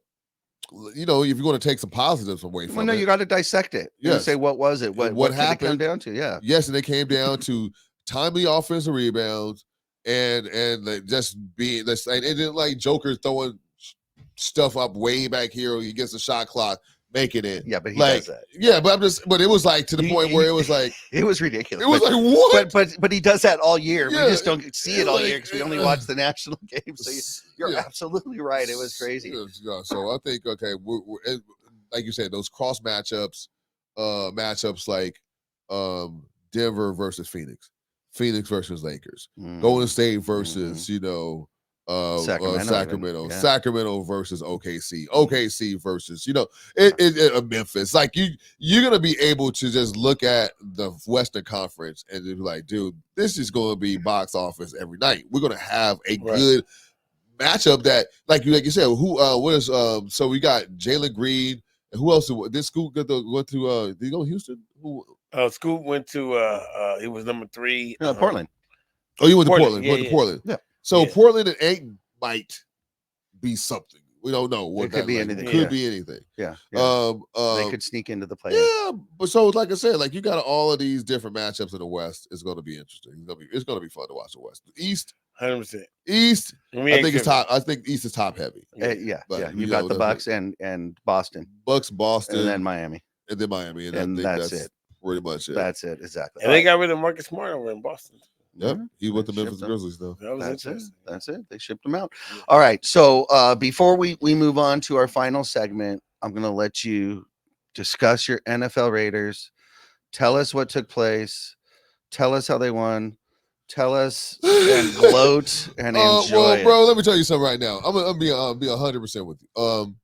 if you're going to take some positives away from no, it, you got to dissect it. Yeah. Say what was it? What happened? Did it come down to? Yeah. Yes, and it came down to timely offensive rebounds and just being this. And it didn't like Joker throwing stuff up way back here against the shot clock, making it. Yeah, but he does that. Yeah, but it was like to the point where it was like it was ridiculous. It was like what? But he does that all year. Yeah, we just don't see it all year because we only watch the national games. So you're absolutely right. It was crazy. Yeah, so I think we're like you said, those cross matchups like Denver versus Phoenix versus Lakers, Golden State versus Sacramento, yeah. Sacramento versus OKC versus Memphis. Like you're gonna be able to just look at the Western Conference and be like, dude, this is going to be box office every night. We're gonna have a good matchup that, like you said, so we got Jalen Green. And who else? Did Scoot went to? Did he go to Houston? Scoot went to. He was number 3. Portland. Oh, he went to Portland. Yeah, went to Portland. Yeah. So Portland and 8 might be something. We don't know what it could be anything. Could be anything. Yeah. They could sneak into the play. Yeah, but so like I said, like you got all of these different matchups in the West. It's going to be interesting. It's going to be fun to watch the West. The East. 100%. East, I think it's top. I think East is top heavy. But you got the Bucks and Boston. Bucks, Boston, and then Miami. And then Miami, and I think that's it. Pretty much it. That's it, exactly. And they got rid of Marcus Smart over in Boston. Yep, he went to Memphis Grizzlies though. That's it. They shipped him out. All right. So before we move on to our final segment, I'm going to let you discuss your NFL Raiders. Tell us what took place. Tell us how they won. Tell us and gloat and enjoy. Bro, let me tell you something right now. I'm gonna be 100% with you.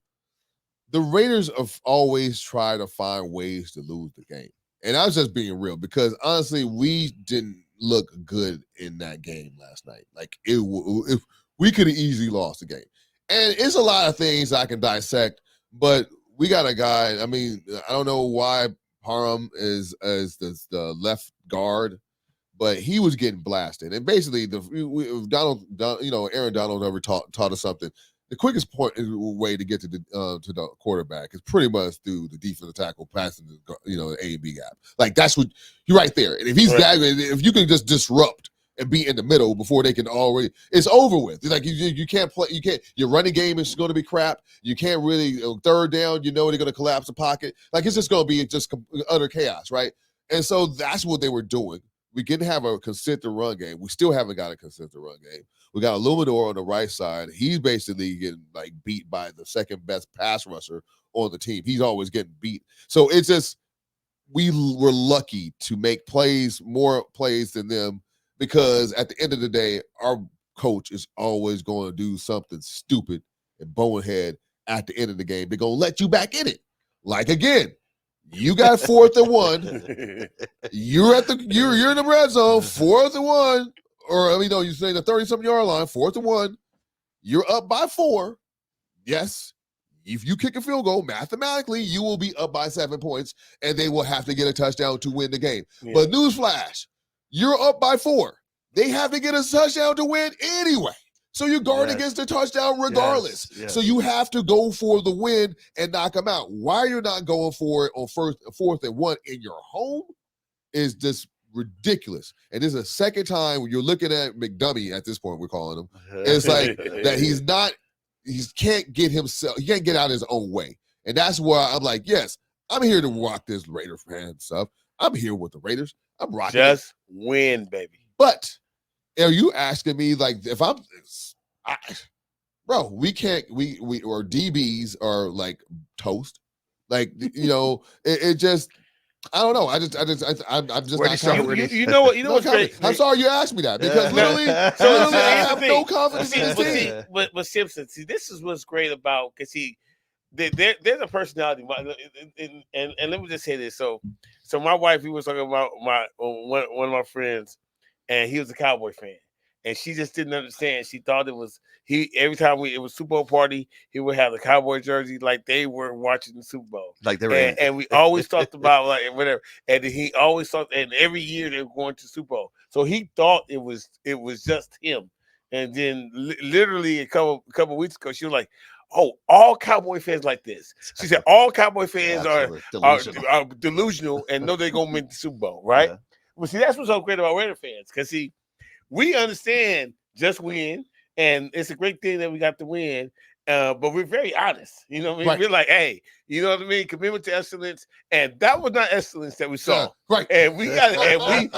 The Raiders have always tried to find ways to lose the game, and I was just being real because honestly, we didn't look good in that game last night. Like if we could have easily lost the game, and it's a lot of things I can dissect, but we got a guy. I mean, I don't know why Parham is the left guard. But he was getting blasted, and basically, Aaron Donald ever taught us something. The quickest way to get to the quarterback is pretty much through the defensive tackle passing the A and B gap. Like that's what you're right there. And if he's if you can just disrupt and be in the middle before they can already, it's over with. It's like you can't play. You can't. Your running game is going to be crap. You can't really third down. They're going to collapse the pocket. Like it's just going to be just utter chaos, right? And so that's what they were doing. We didn't have a consistent run game. We still haven't got a consistent run game. We got Illuminor on the right side. He's basically getting beat by the second best pass rusher on the team. He's always getting beat. So it's just we were lucky to make more plays than them because at the end of the day, our coach is always going to do something stupid and bonehead at the end of the game. They're going to let you back in it. Like again. You got 4th and 1. You're in the red zone, 4th and 1, or you say the 30-something yard line, 4th and 1. You're up by 4. Yes, if you kick a field goal, mathematically you will be up by 7 points, and they will have to get a touchdown to win the game. Yeah. But newsflash, you're up by 4. They have to get a touchdown to win anyway. So you guard against the touchdown regardless. Yes. So you have to go for the win and knock them out. Why you're not going for it on 4th and 1 in your home is just ridiculous. And this is the second time when you're looking at McDummy at this point, we're calling him. It's like that he can't get out his own way. And that's why I'm like, yes, I'm here to rock this Raider fan stuff. I'm here with the Raiders. I'm rocking Just win, baby. But are you asking me if we can't or DBs are like toast, it just I don't know. I'm just where not confident. You know what? I'm sorry you asked me that because literally I have no confidence in this team. But Simpson, see, this is what's great about because there's a personality, and let me just say this. So my wife, we was talking about one of my friends, and he was a Cowboy fan, and she just didn't understand. She thought it was every time it was Super Bowl party, he would have the Cowboy jersey like they were watching the Super Bowl, like they were, and we always talked about like whatever, and he always thought, and every year they were going to Super Bowl, so he thought it was just him, and then literally a couple weeks ago, she was like, "Oh, all Cowboy fans like this." She said, "All Cowboy fans are delusional and know they're gonna make the Super Bowl, right?" Yeah. Well, see, that's what's so great about Raider fans, because we understand just win, and it's a great thing that we got to win. But we're very honest. You know what I mean? Right. We're like, hey, you know what I mean? Commitment to excellence. And that was not excellence that we saw. Yeah, right. And we got what we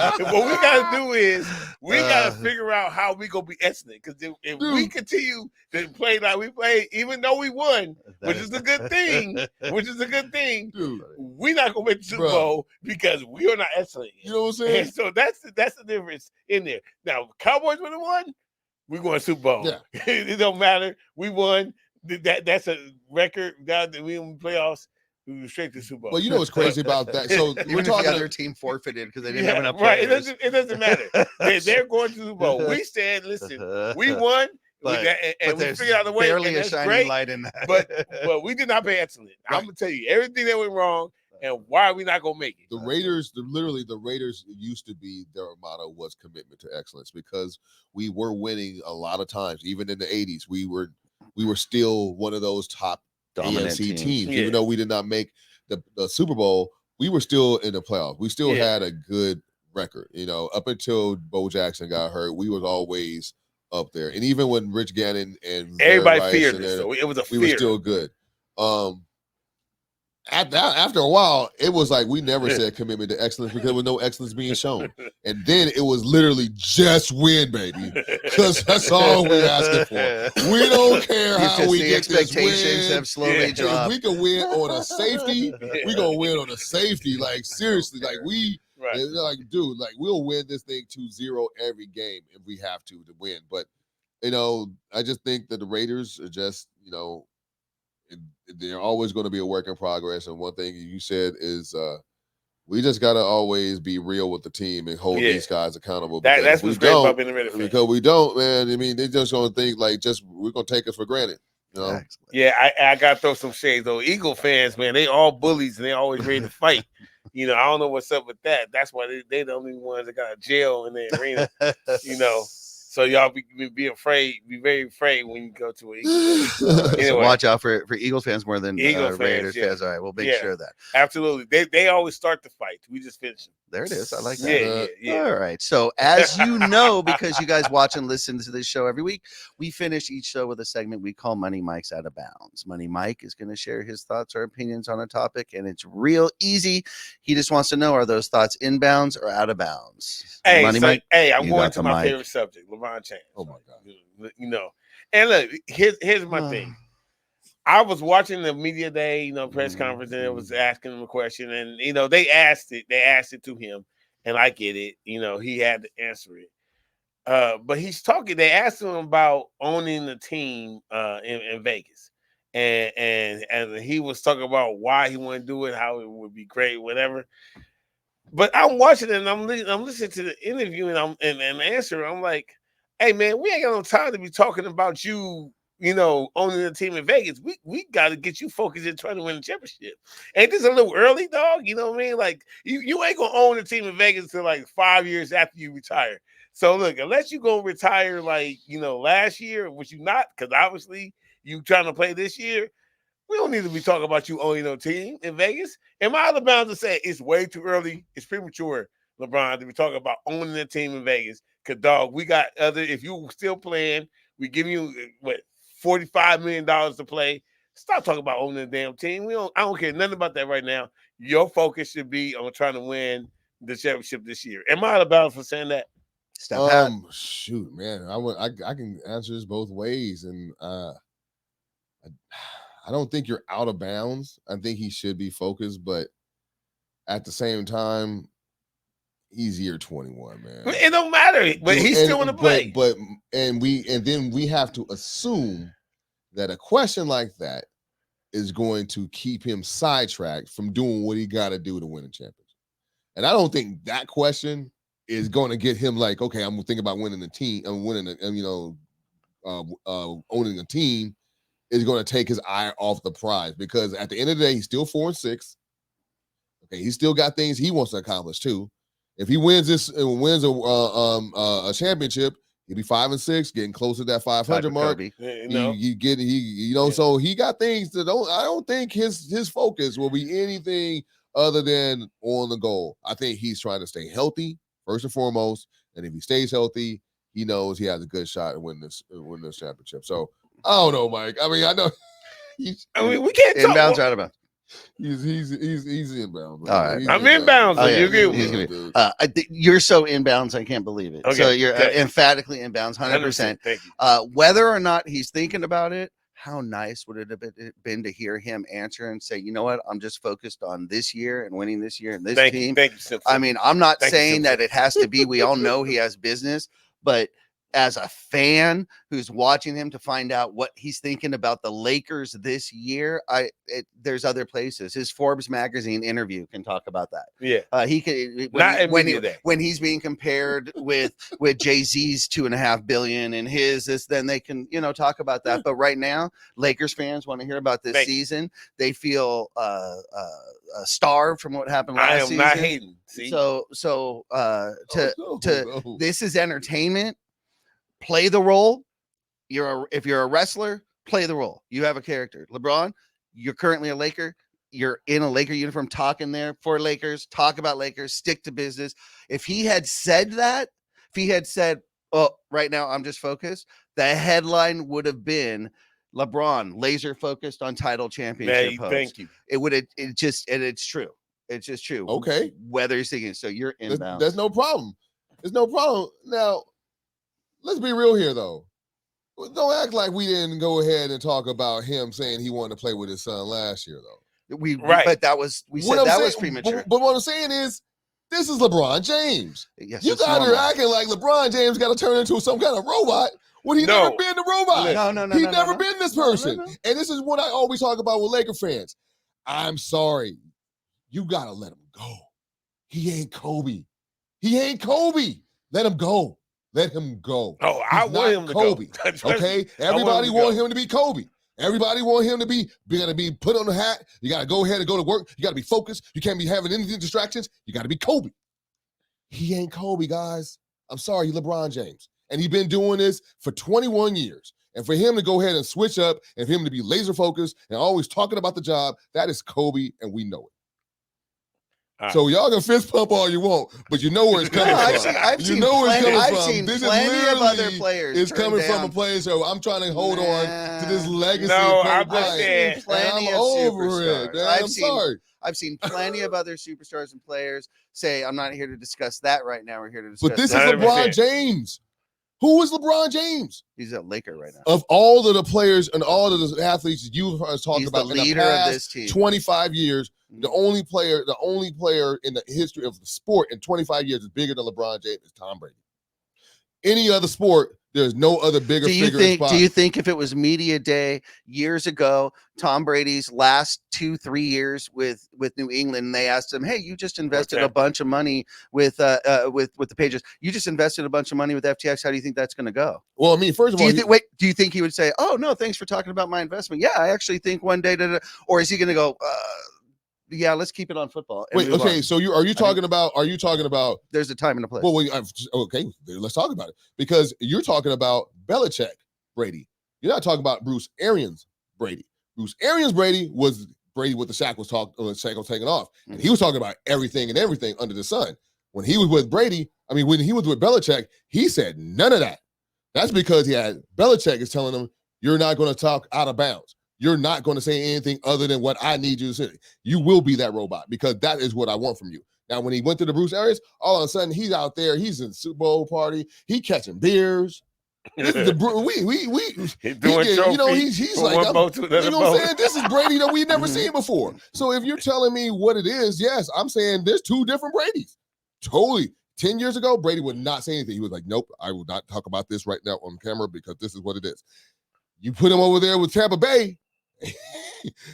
gotta do is we gotta figure out how we gonna be excellent. Because if we continue to play like we play, even though we won, which is a good thing, we're not gonna make the Super Bowl because we are not excellent yet. You know what I'm saying? And so that's the difference in there. Now, Cowboys would have won. We going Super Bowl. Yeah. It don't matter. We won. That's a record. Now that we in the playoffs, we were straight to Super Bowl. Well, you know what's crazy about that? So we're talking the other team forfeited because they didn't have enough players. Right. It doesn't matter. They're going to Super Bowl. We stand. Listen, we won. But we figured out the way. Barely a shining light in that. But we did not pay excellent. Right. I'm gonna tell you everything that went wrong. And why are we not gonna make it? The Raiders, the Raiders used to be, their motto was commitment to excellence, because we were winning a lot of times. Even in the 80s, we were still one of those top dominant AFC teams. Yeah. Even though we did not make the Super Bowl, we were still in the playoffs. We still had a good record. You know, up until Bo Jackson got hurt, we was always up there. And even when Rich Gannon and everybody feared us, so it was a fear. We were still good. After a while, it was like we never said commitment to excellence because there was no excellence being shown. And then it was literally just win, baby, because that's all we're asking for. We don't care how we get this win. Expectations have slowly dropped. If we can win on a safety, we're going to win on a safety. Like, seriously, like like, dude, like we'll win this thing 2-0 every game if we have to win. But, you know, I just think that the Raiders are just, you know, they're always going to be a work in progress. And one thing you said is we just got to always be real with the team and hold these guys accountable. That's what's great about being a Raider fan. Because we don't, man. I mean, they just going to think like we're going to take us for granted. You know? Yeah, I got to throw some shades though. Eagle fans, man, they all bullies and they always ready to fight. You know, I don't know what's up with that. That's why they the only ones that got jail in the arena. You know. So y'all be afraid, be very afraid when you go to an Eagles. Anyway. So watch out for Eagles fans more than Raiders fans. All right, we'll make sure of that. Absolutely. They always start the fight. We just finish them. There it is. I like that. Yeah. All right. So as you know, because you guys watch and listen to this show every week, we finish each show with a segment we call Money Mike's Out of Bounds. Money Mike is going to share his thoughts or opinions on a topic, and it's real easy. He just wants to know, are those thoughts in bounds or out of bounds? Hey, Mike, I'm going to my favorite subject, LeBron James. Oh, my God. You know, and look, here's my thing. I was watching the media day, you know, press conference, and it was asking him a question, and you know, they asked it to him, and I get it, you know, he had to answer it. But he's talking. They asked him about owning the team in Vegas, and he was talking about why he wouldn't do it, how it would be great, whatever. But I'm watching it, and I'm listening to the interview, and and answer. I'm like, hey man, we ain't got no time to be talking about you. You know, owning the team in Vegas, we got to get you focused in trying to win the championship. Ain't this a little early, dog? You know what I mean? Like, you ain't going to own the team in Vegas until like 5 years after you retire. So, look, unless you going to retire like, you know, last year, which you not, because obviously you trying to play this year, we don't need to be talking about you owning no team in Vegas. Am I out of bounds to say it's way too early? It's premature, LeBron, to be talking about owning the team in Vegas. Because, dog, we got if you still playing, we give you, $45 million to play. Stop talking about owning the damn team. I don't care nothing about that right now. Your focus should be on trying to win the championship this year. Am I out of bounds for saying that? Shoot, man. I can answer this both ways, and I don't think you're out of bounds. I think he should be focused, but at the same time, he's year 21, man. It don't matter, but he's still in the play. And then we have to assume that a question like that is going to keep him sidetracked from doing what he got to do to win a championship? And I don't think that question is going to get him like, okay, I'm thinking about winning the team. I'm winning, owning a team is going to take his eye off the prize, because at the end of the day, he's still 4-6. Okay, he's still got things he wants to accomplish too. If he wins this and wins a championship, he'll be 5-6, getting close to that 500 mark. So he got things that I don't think his focus will be anything other than on the goal. I think he's trying to stay healthy first and foremost, and if he stays healthy, he knows he has a good shot at winning this championship. So I don't know, Mike. I mean, I know. We can't talk. Inbounds or out of bounds? He's inbounds. All right. I'm inbounds. Oh, yeah. You agree with me? You're so inbounds, I can't believe it. Okay. So you're emphatically inbounds, 100%. Thank you. Whether or not he's thinking about it, how nice would it have been to hear him answer and say, you know what, I'm just focused on this year and winning this year and this team. Thank you, Simpson. I mean, I'm not saying that it has to be. We all know he has business, but as a fan who's watching him to find out what he's thinking about the Lakers this year, there's other places. His Forbes magazine interview can talk about that. Yeah, he could when he's being compared with Jay-Z's $2.5 billion and his, then they can talk about that. But right now, Lakers fans want to hear about this season. They feel starved from what happened last season. I am not hating. See? So this is entertainment. Play the role. If you're a wrestler, play the role. You have a character. LeBron, you're currently a Laker. You're in a Laker uniform talking there for Lakers. Talk about Lakers. Stick to business. If he had said that, oh, right now I'm just focused, the headline would have been LeBron laser focused on title championship. Thank you. It's true. It's just true. Okay. Whether he's thinking, so you're inbound. There's no problem. There's no problem. Now, let's be real here, though. Don't act like we didn't go ahead and talk about him saying he wanted to play with his son last year, though. But that was premature. But what I'm saying is, this is LeBron James. Yes, you guys are acting like LeBron James got to turn into some kind of robot when he's never been the robot. No. He's never been this person. And this is what I always talk about with Laker fans. I'm sorry. You got to let him go. He ain't Kobe. Let him go. Let him go. Oh, I want him to Kobe. go. Okay? Everybody want him to be Kobe. Everybody want him to be put on the hat. You got to go ahead and go to work. You got to be focused. You can't be having any distractions. You got to be Kobe. He ain't Kobe, guys. I'm sorry, he's LeBron James. And he's been doing this for 21 years. And for him to go ahead and switch up and for him to be laser focused and always talking about the job, that is Kobe, and we know it. So y'all can fist pump all you want, but you know where it's coming from. I've seen plenty of other players. It's coming from a player, so I'm trying to hold on to this legacy. No, I'm over it. I'm sorry. I've seen plenty of other superstars and players say, I'm not here to discuss that right now. We're here to discuss But this is LeBron James. Who is LeBron James? He's a Laker right now. Of all of the players and all of the athletes you've talked about in the past of this team. 25 years, the only player in the history of the sport in 25 years is bigger than LeBron James is Tom Brady. Any other sport, there's no other bigger figure in spot. Do you think if it was media day years ago, Tom Brady's last 2-3 years with New England, and they asked him, "Hey, you just invested a bunch of money with the Patriots. You just invested a bunch of money with FTX. How do you think that's going to go?" Well, I mean, first of all, do you think he would say, "Oh no, thanks for talking about my investment. Yeah, I actually think one day," or is he going to go, yeah, let's keep it on football. Wait, okay. So are you talking about? There's a time and a place. Well, okay. Let's talk about it, because you're talking about Belichick Brady. You're not talking about Bruce Arians Brady. Bruce Arians Brady was Brady with the shackles taken off, and he was talking about everything under the sun. When he was with Brady, when he was with Belichick, he said none of that. That's because Belichick is telling him, "You're not going to talk out of bounds. You're not going to say anything other than what I need you to say. You will be that robot, because that is what I want from you." Now, when he went to the Bruce Arians, all of a sudden he's out there. He's in the Super Bowl party. He catching beers. This is he's doing trophies. He's like, you know what I'm saying? This is Brady that we've never seen before. So if you're telling me what it is, yes, I'm saying there's two different Bradys. Totally. 10 years ago, Brady would not say anything. He was like, "Nope, I will not talk about this right now on camera because this is what it is." You put him over there with Tampa Bay.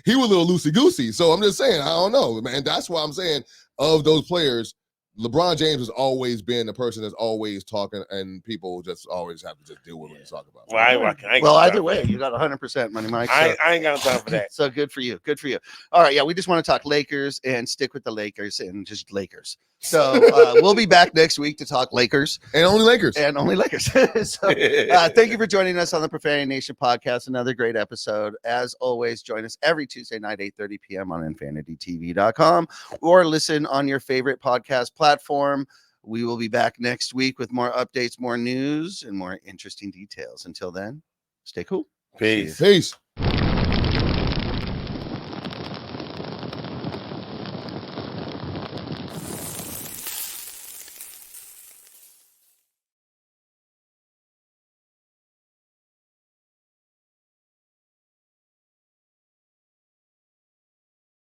he was a little loosey goosey. So I'm just saying, I don't know, man. That's why I'm saying of those players, LeBron James has always been the person that's always talking, and people just always have to just deal with what he's talking about. Well, either way, you got 100% money, Mike. So. I ain't got time for that. So good for you. Good for you. All right. Yeah, we just want to talk Lakers and stick with the Lakers and just Lakers. So we'll be back next week to talk Lakers. And only Lakers. So thank you for joining us on the Profanity Nation podcast. Another great episode. As always, join us every Tuesday night, 8:30 p.m. on infinitytv.com or listen on your favorite podcast platform. We will be back next week with more updates, more news, and more interesting details. Until then, stay cool. Peace. Peace.